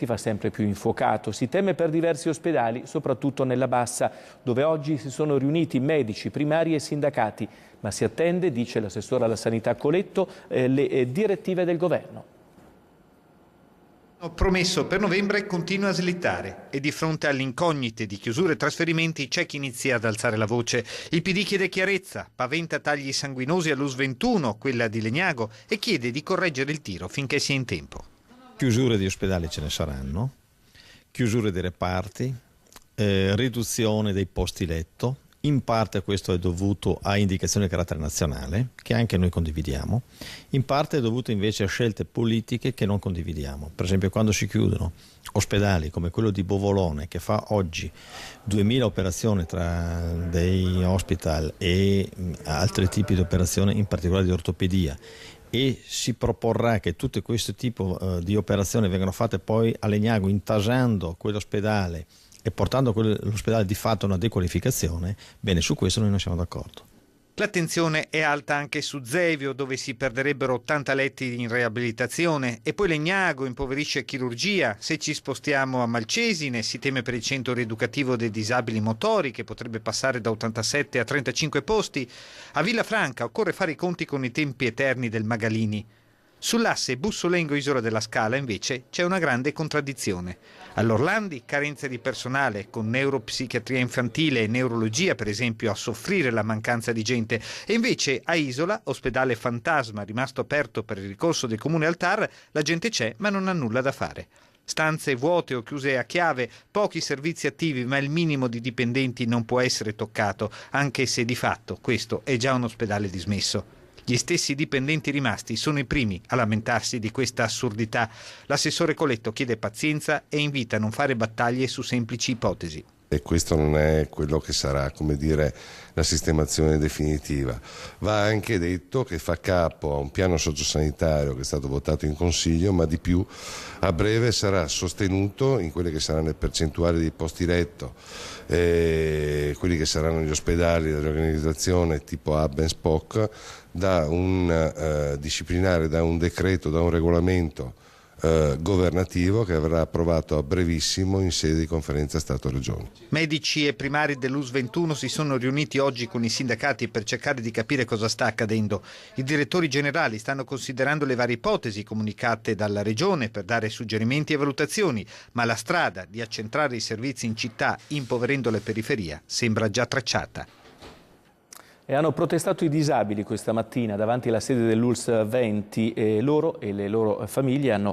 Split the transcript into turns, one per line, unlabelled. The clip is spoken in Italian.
si fa sempre più infuocato. Si teme per diversi ospedali, soprattutto nella Bassa, dove oggi si sono riuniti medici, primari e sindacati, ma si attende, dice l'assessore alla sanità Coletto, le direttive del governo.
Ho promesso per novembre continua a slittare e di fronte alle incognite di chiusure e trasferimenti c'è chi inizia ad alzare la voce. Il PD chiede chiarezza, paventa tagli sanguinosi all'US21, quella di Legnago, e chiede di correggere il tiro finché sia in tempo.
Chiusure di ospedali ce ne saranno, chiusure dei reparti, riduzione dei posti letto. In parte questo è dovuto a indicazioni di carattere nazionale, che anche noi condividiamo, in parte è dovuto invece a scelte politiche che non condividiamo. Per esempio, quando si chiudono ospedali come quello di Bovolone, che fa oggi 2000 operazioni tra dei hospital e altri tipi di operazioni, in particolare di ortopedia, e si proporrà che tutte questo tipo di operazioni vengano fatte poi a Legnago, intasando quell'ospedale e portando l'ospedale di fatto a una dequalificazione, bene, su questo noi non siamo d'accordo.
L'attenzione è alta anche su Zevio, dove si perderebbero 80 letti in riabilitazione, e poi Legnago impoverisce chirurgia. Se ci spostiamo a Malcesine si teme per il centro rieducativo dei disabili motori, che potrebbe passare da 87 a 35 posti. A Villafranca occorre fare i conti con i tempi eterni del Magalini. Sull'asse Bussolengo-Isola della Scala invece c'è una grande contraddizione. All'Orlandi carenze di personale, con neuropsichiatria infantile e neurologia per esempio a soffrire la mancanza di gente, e invece a Isola, ospedale fantasma rimasto aperto per il ricorso del comune al TAR, la gente c'è ma non ha nulla da fare. Stanze vuote o chiuse a chiave, pochi servizi attivi, ma il minimo di dipendenti non può essere toccato, anche se di fatto questo è già un ospedale dismesso. Gli stessi dipendenti rimasti sono i primi a lamentarsi di questa assurdità. L'assessore Coletto chiede pazienza e invita a non fare battaglie su semplici ipotesi.
E questo non è quello che sarà, come dire, la sistemazione definitiva. Va anche detto che fa capo a un piano sociosanitario che è stato votato in Consiglio, ma di più a breve sarà sostenuto in quelle che saranno le percentuali dei posti letto, quelli che saranno gli ospedali di riorganizzazione tipo hub and spoke, da un disciplinare, da un decreto, da un regolamento governativo che verrà approvato a brevissimo in sede di conferenza Stato-Regioni.
Medici e primari dell'US21 si sono riuniti oggi con i sindacati per cercare di capire cosa sta accadendo. I direttori generali stanno considerando le varie ipotesi comunicate dalla Regione per dare suggerimenti e valutazioni, ma la strada di accentrare i servizi in città impoverendo le periferie sembra già tracciata.
E hanno protestato i disabili questa mattina davanti alla sede dell'ULSS 20 e loro e le loro famiglie hanno